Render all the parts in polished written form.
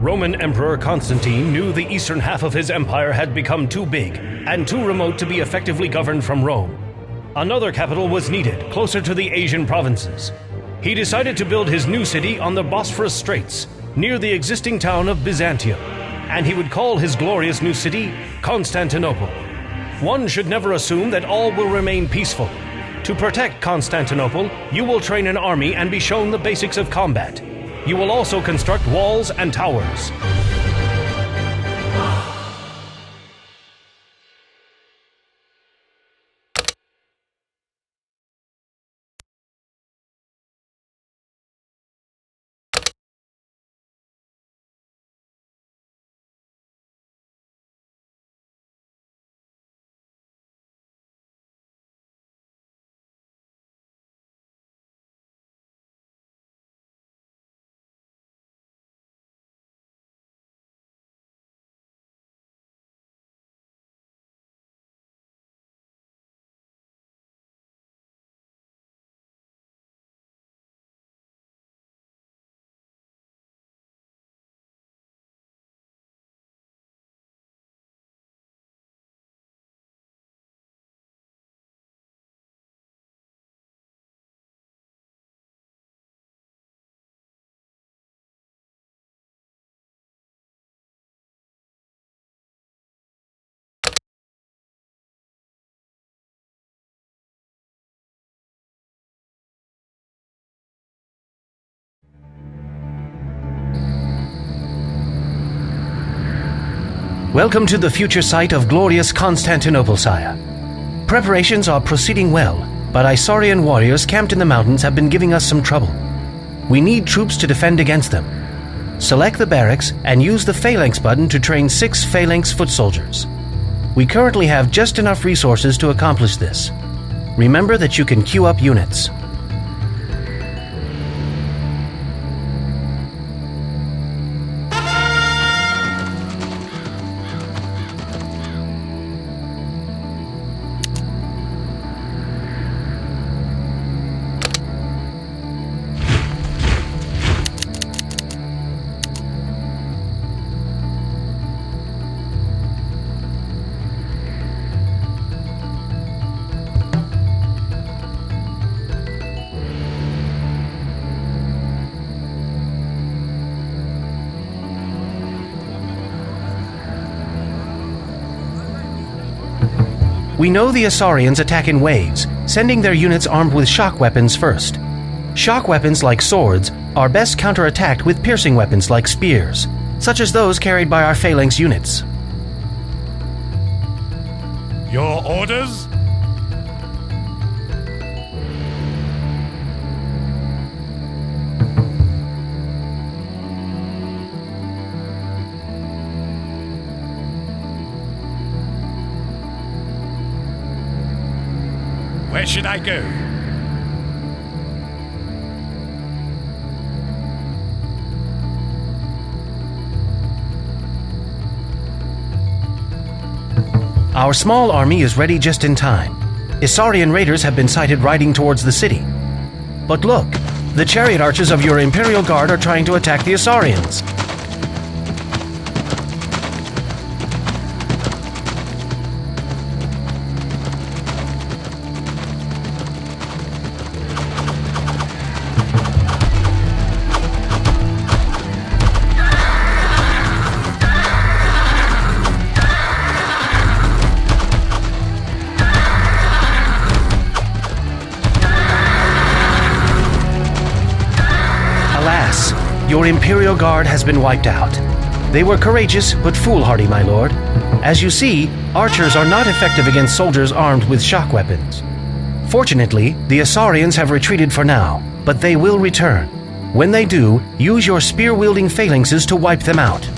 Roman Emperor Constantine knew the eastern half of his empire had become too big and too remote to be effectively governed from Rome. Another capital was needed, closer to the Asian provinces. He decided to build his new city on the Bosphorus Straits, near the existing town of Byzantium, and he would call his glorious new city Constantinople. One should never assume that all will remain peaceful. To protect Constantinople, you will train an army and be shown the basics of combat. You will also construct walls and towers. Welcome to the future site of glorious Constantinople, sire. Preparations are proceeding well, but Isaurian warriors camped in the mountains have been giving us some trouble. We need troops to defend against them. Select the barracks and use the phalanx button to train 6 phalanx foot soldiers. We currently have just enough resources to accomplish this. Remember that you can queue up units. We know the Isaurians attack in waves, sending their units armed with shock weapons first. Shock weapons like swords are best counterattacked with piercing weapons like spears, such as those carried by our phalanx units. Your orders? Where should I go? Our small army is ready just in time. Isaurian raiders have been sighted riding towards the city. But look, the chariot archers of your Imperial Guard are trying to attack the Isaurians. Your Imperial Guard has been wiped out. They were courageous but foolhardy, my lord. As you see, archers are not effective against soldiers armed with shock weapons. Fortunately, the Isaurians have retreated for now, but they will return. When they do, use your spear-wielding phalanxes to wipe them out.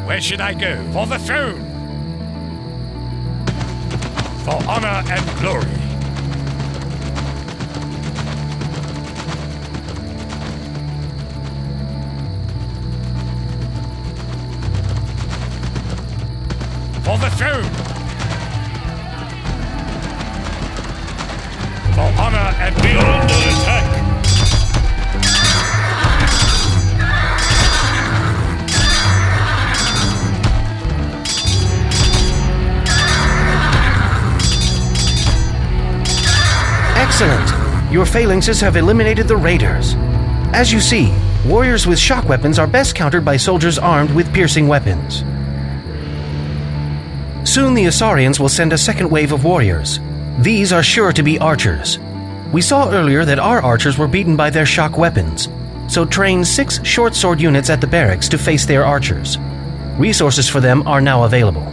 Where should I go? For the throne! honor and glory. For the throne! For honor and we are under attack! Excellent! Your phalanxes have eliminated the raiders. As you see, warriors with shock weapons are best countered by soldiers armed with piercing weapons. Soon the Asarians will send a second wave of warriors. These are sure to be archers. We saw earlier that our archers were beaten by their shock weapons, so train 6 short sword units at the barracks to face their archers. Resources for them are now available.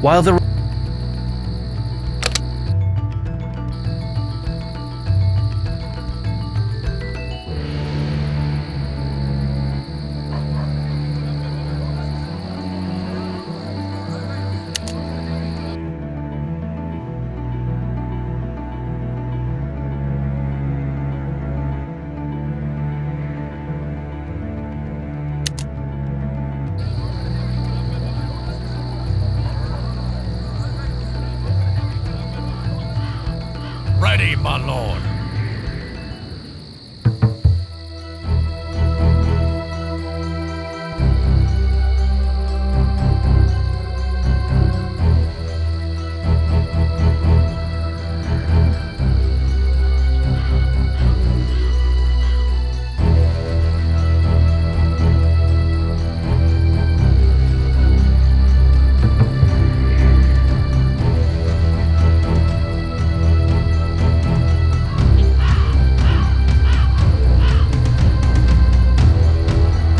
While the Ready, my lord.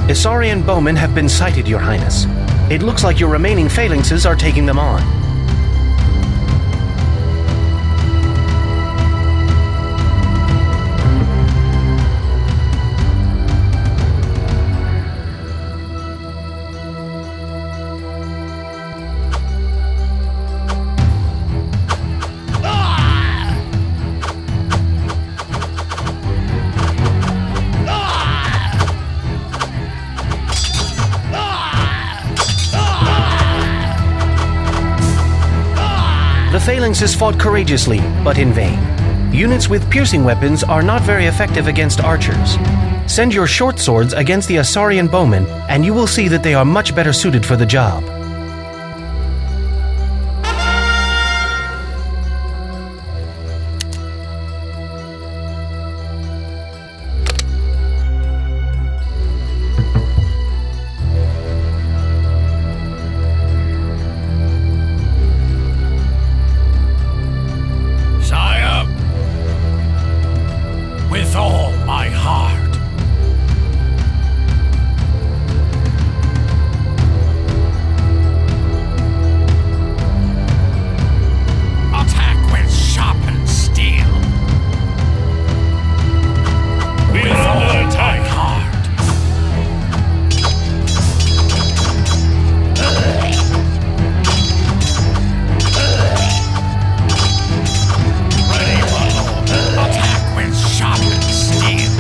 Asarian bowmen have been sighted, Your Highness. It looks like your remaining phalanxes are taking them on. The phalanxes fought courageously, but in vain. Units with piercing weapons are not very effective against archers. Send your short swords against the Asarian bowmen, and you will see that they are much better suited for the job. With all my heart. Attack with sharpened steel. With all my heart. Ready, my lord. Attack with sharpened steel.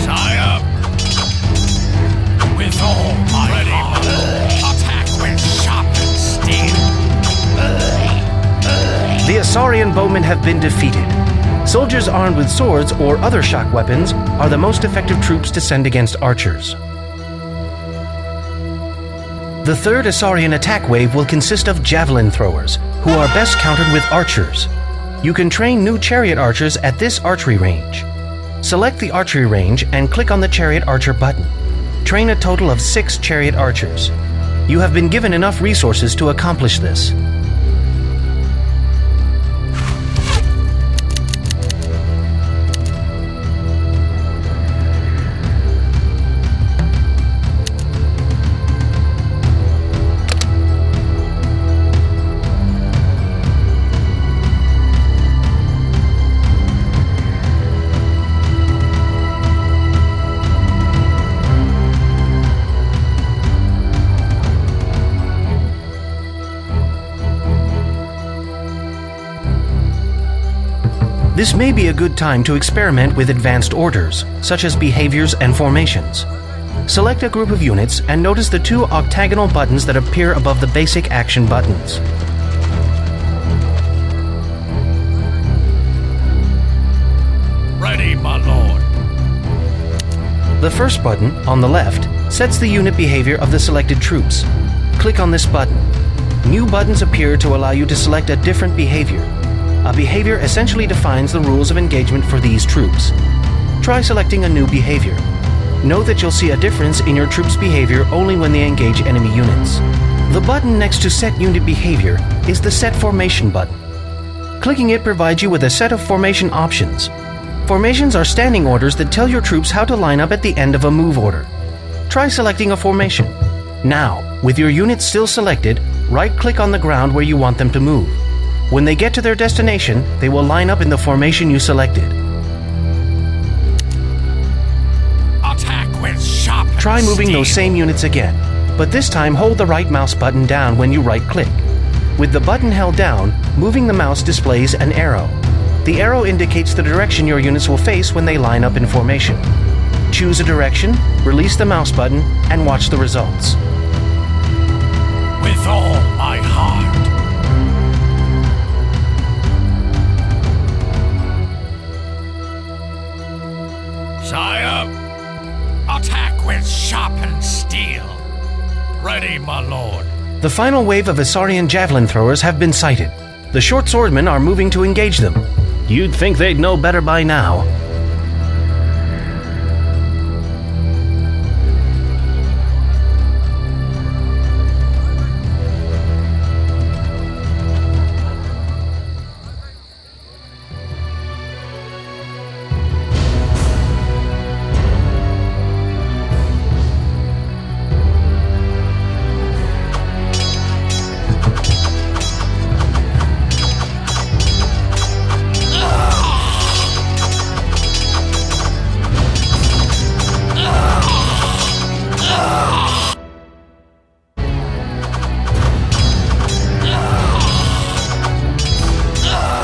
Sire. With all my heart. Attack with sharpened steel. The Asarian bowmen have been defeated. Soldiers armed with swords or other shock weapons are the most effective troops to send against archers. The third Asarian attack wave will consist of javelin throwers, who are best countered with archers. You can train new chariot archers at this archery range. Select the archery range and click on the chariot archer button. Train a total of 6 chariot archers. You have been given enough resources to accomplish this. This may be a good time to experiment with advanced orders, such as behaviors and formations. Select a group of units and notice the two octagonal buttons that appear above the basic action buttons. Ready, my lord. The first button, on the left, sets the unit behavior of the selected troops. Click on this button. New buttons appear to allow you to select a different behavior. A behavior essentially defines the rules of engagement for these troops. Try selecting a new behavior. Note that you'll see a difference in your troops' behavior only when they engage enemy units. The button next to Set Unit Behavior is the Set Formation button. Clicking it provides you with a set of formation options. Formations are standing orders that tell your troops how to line up at the end of a move order. Try selecting a formation. Now, with your units still selected, right-click on the ground where you want them to move. When they get to their destination, they will line up in the formation you selected. Attack with sharp. Try moving those same units again, but this time hold the right mouse button down when you right-click. With the button held down, moving the mouse displays an arrow. The arrow indicates the direction your units will face when they line up in formation. Choose a direction, release the mouse button, and watch the results. With all my heart. Sire, attack with sharpened steel. Ready, my lord. The final wave of Isaurian javelin throwers have been sighted. The short swordmen are moving to engage them. You'd think they'd know better by now.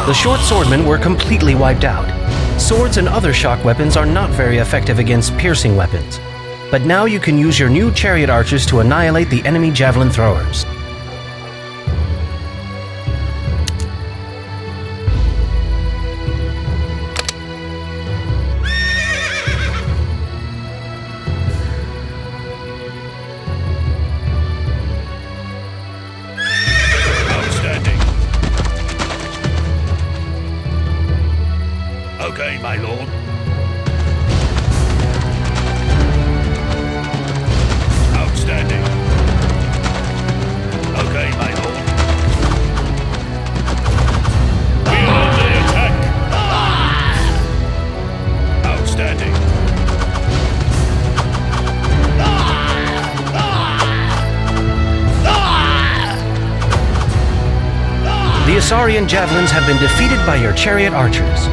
The short swordmen were completely wiped out. Swords and other shock weapons are not very effective against piercing weapons. But now you can use your new chariot archers to annihilate the enemy javelin throwers. Okay, my lord. Outstanding. Okay, my lord. We're under attack. Outstanding. The Isaurian javelins have been defeated by your chariot archers.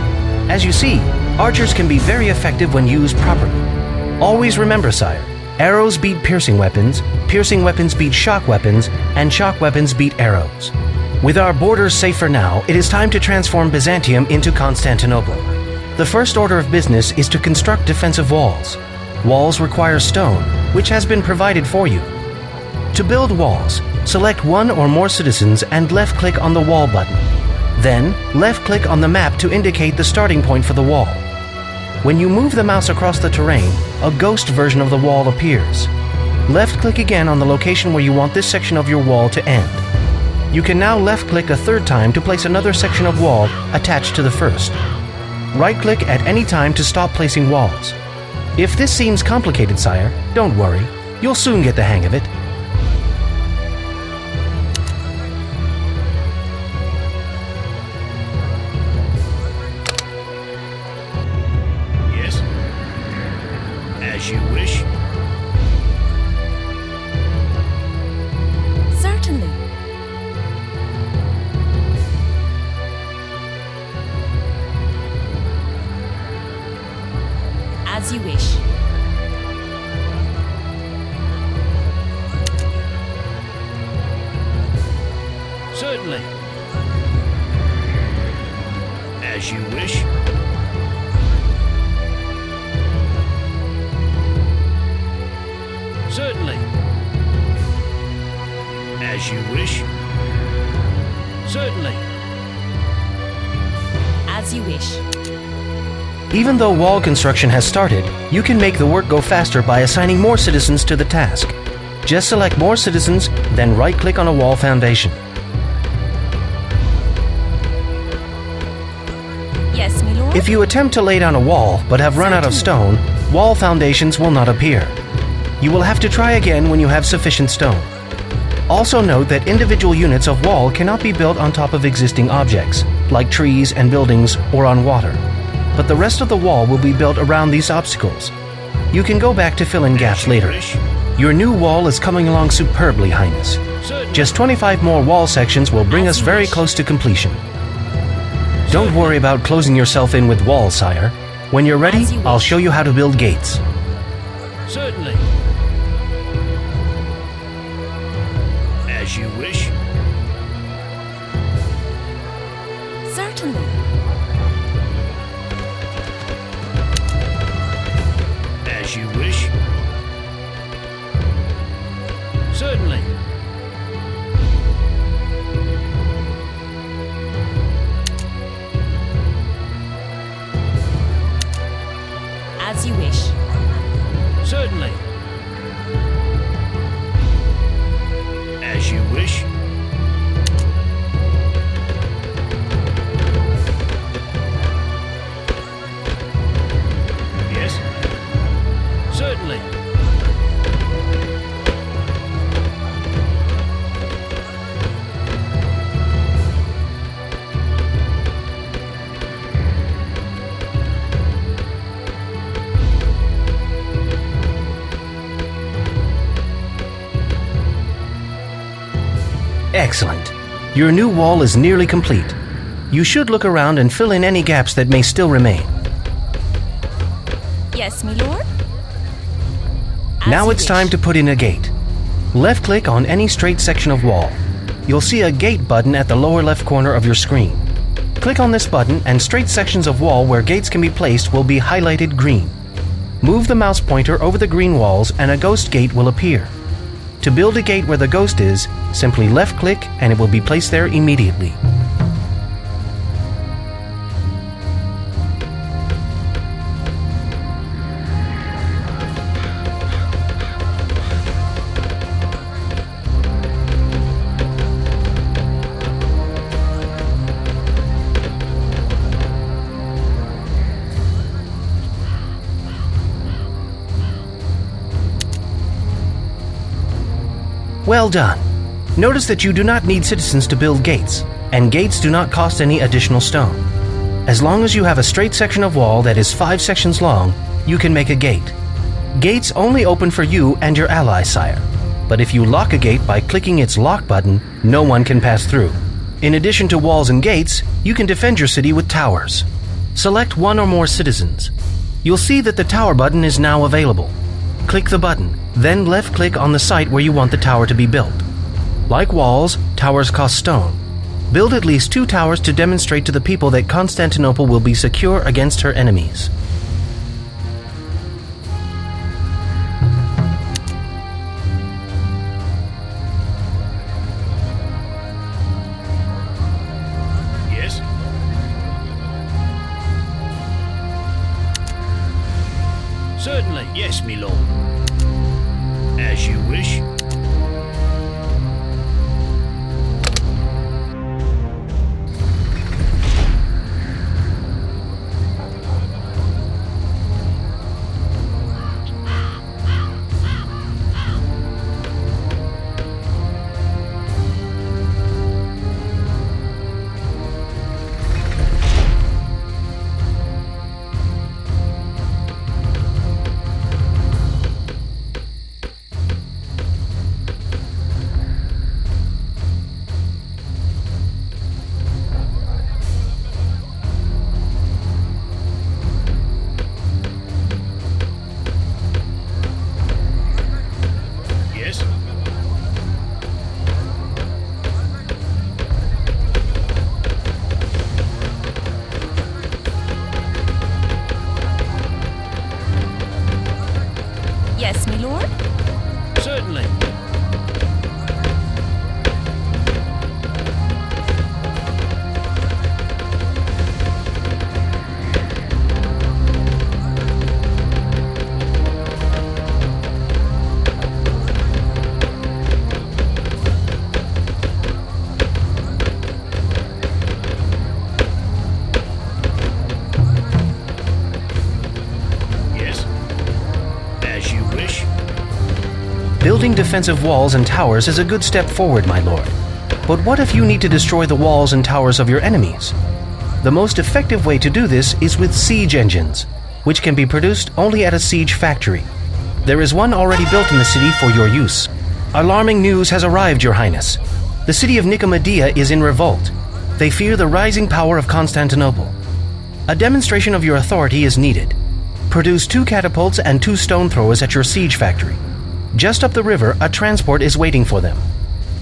As you see, archers can be very effective when used properly. Always remember, sire, arrows beat piercing weapons beat shock weapons, and shock weapons beat arrows. With our borders safe for now, it is time to transform Byzantium into Constantinople. The first order of business is to construct defensive walls. Walls require stone, which has been provided for you. To build walls, select one or more citizens and left-click on the wall button. Then, left-click on the map to indicate the starting point for the wall. When you move the mouse across the terrain, a ghost version of the wall appears. Left-click again on the location where you want this section of your wall to end. You can now left-click a third time to place another section of wall attached to the first. Right-click at any time to stop placing walls. If this seems complicated, sire, don't worry. You'll soon get the hang of it. Certainly. As you wish. Certainly. As you wish. Certainly. As you wish. Even though wall construction has started, you can make the work go faster by assigning more citizens to the task. Just select more citizens, then right-click on a wall foundation. Yes, my lord. If you attempt to lay down a wall but have run out of stone, wall foundations will not appear. You will have to try again when you have sufficient stone. Also note that individual units of wall cannot be built on top of existing objects, like trees and buildings or on water. But the rest of the wall will be built around these obstacles. You can go back to fill in gaps later. Your new wall is coming along superbly, Highness. Just 25 more wall sections will bring us very close to completion. Don't worry about closing yourself in with walls, sire. When you're ready, I'll show you how to build gates. Certainly. As you wish. Certainly. As you wish. Certainly. As you wish. Certainly. As you wish. Yes. Certainly. Excellent. Your new wall is nearly complete. You should look around and fill in any gaps that may still remain. Yes, my lord. Now it's time to put in a gate. Left-click on any straight section of wall. You'll see a gate button at the lower left corner of your screen. Click on this button and straight sections of wall where gates can be placed will be highlighted green. Move the mouse pointer over the green walls and a ghost gate will appear. To build a gate where the ghost is, simply left-click and it will be placed there immediately. Well done. Notice that you do not need citizens to build gates, and gates do not cost any additional stone. As long as you have a straight section of wall that is 5 sections long, you can make a gate. Gates only open for you and your ally, sire. But if you lock a gate by clicking its lock button, no one can pass through. In addition to walls and gates, you can defend your city with towers. Select one or more citizens. You'll see that the tower button is now available. Click the button, then left-click on the site where you want the tower to be built. Like walls, towers cost stone. Build at least 2 towers to demonstrate to the people that Constantinople will be secure against her enemies. Yes. Certainly, yes, my lord. As you wish. defensive walls and towers is a good step forward, my lord. But what if you need to destroy the walls and towers of your enemies? The most effective way to do this is with siege engines, which can be produced only at a siege factory. There is one already built in the city for your use. Alarming news has arrived, Your Highness. The city of Nicomedia is in revolt. They fear the rising power of Constantinople. A demonstration of your authority is needed. Produce 2 catapults and 2 stone throwers at your siege factory. Just up the river, a transport is waiting for them.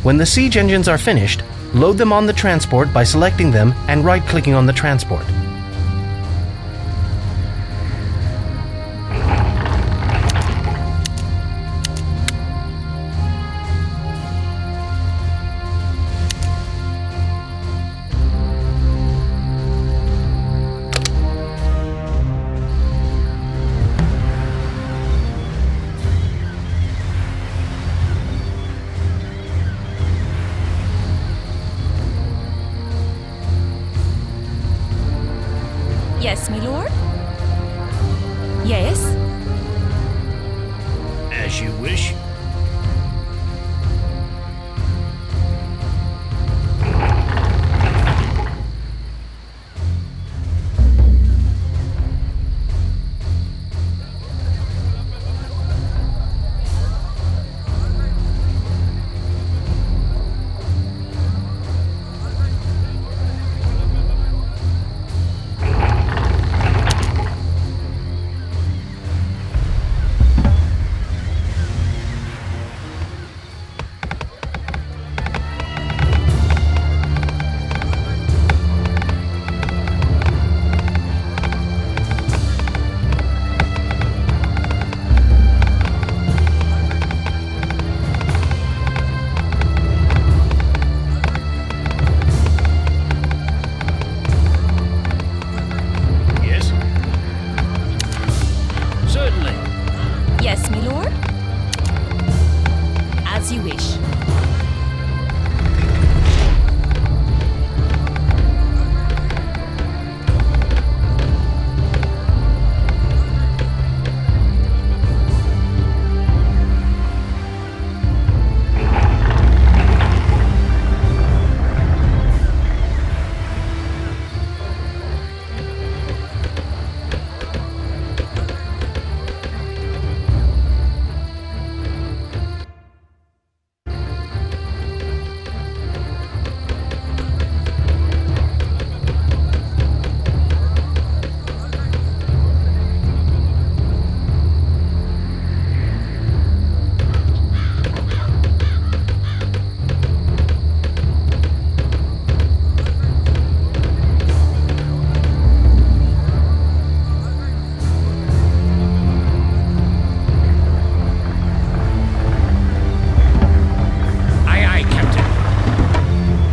When the siege engines are finished, load them on the transport by selecting them and right-clicking on the transport. Yes, my lord? Yes? As you wish. Yes, my lord? As you wish.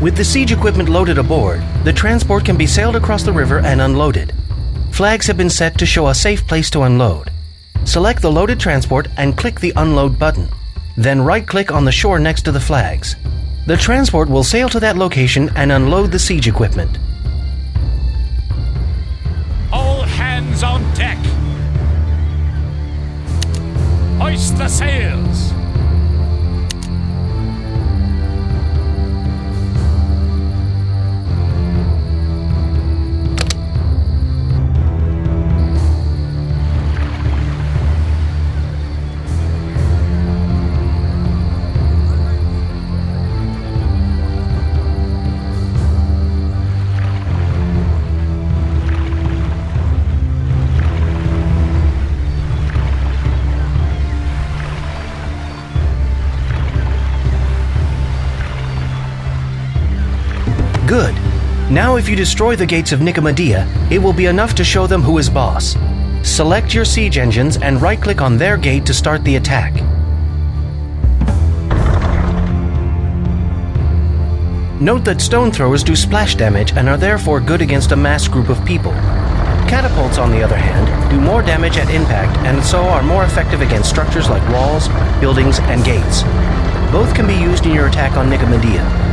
With the siege equipment loaded aboard, the transport can be sailed across the river and unloaded. Flags have been set to show a safe place to unload. Select the loaded transport and click the Unload button. Then right-click on the shore next to the flags. The transport will sail to that location and unload the siege equipment. All hands on deck! Hoist the sails! Good. Now if you destroy the gates of Nicomedia, it will be enough to show them who is boss. Select your siege engines and right-click on their gate to start the attack. Note that stone throwers do splash damage and are therefore good against a mass group of people. Catapults, on the other hand, do more damage at impact and so are more effective against structures like walls, buildings, and gates. Both can be used in your attack on Nicomedia.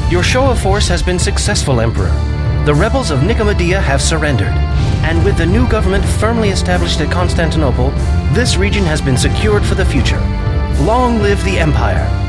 Your show of force has been successful, Emperor. The rebels of Nicomedia have surrendered, and with the new government firmly established at Constantinople, this region has been secured for the future. Long live the Empire!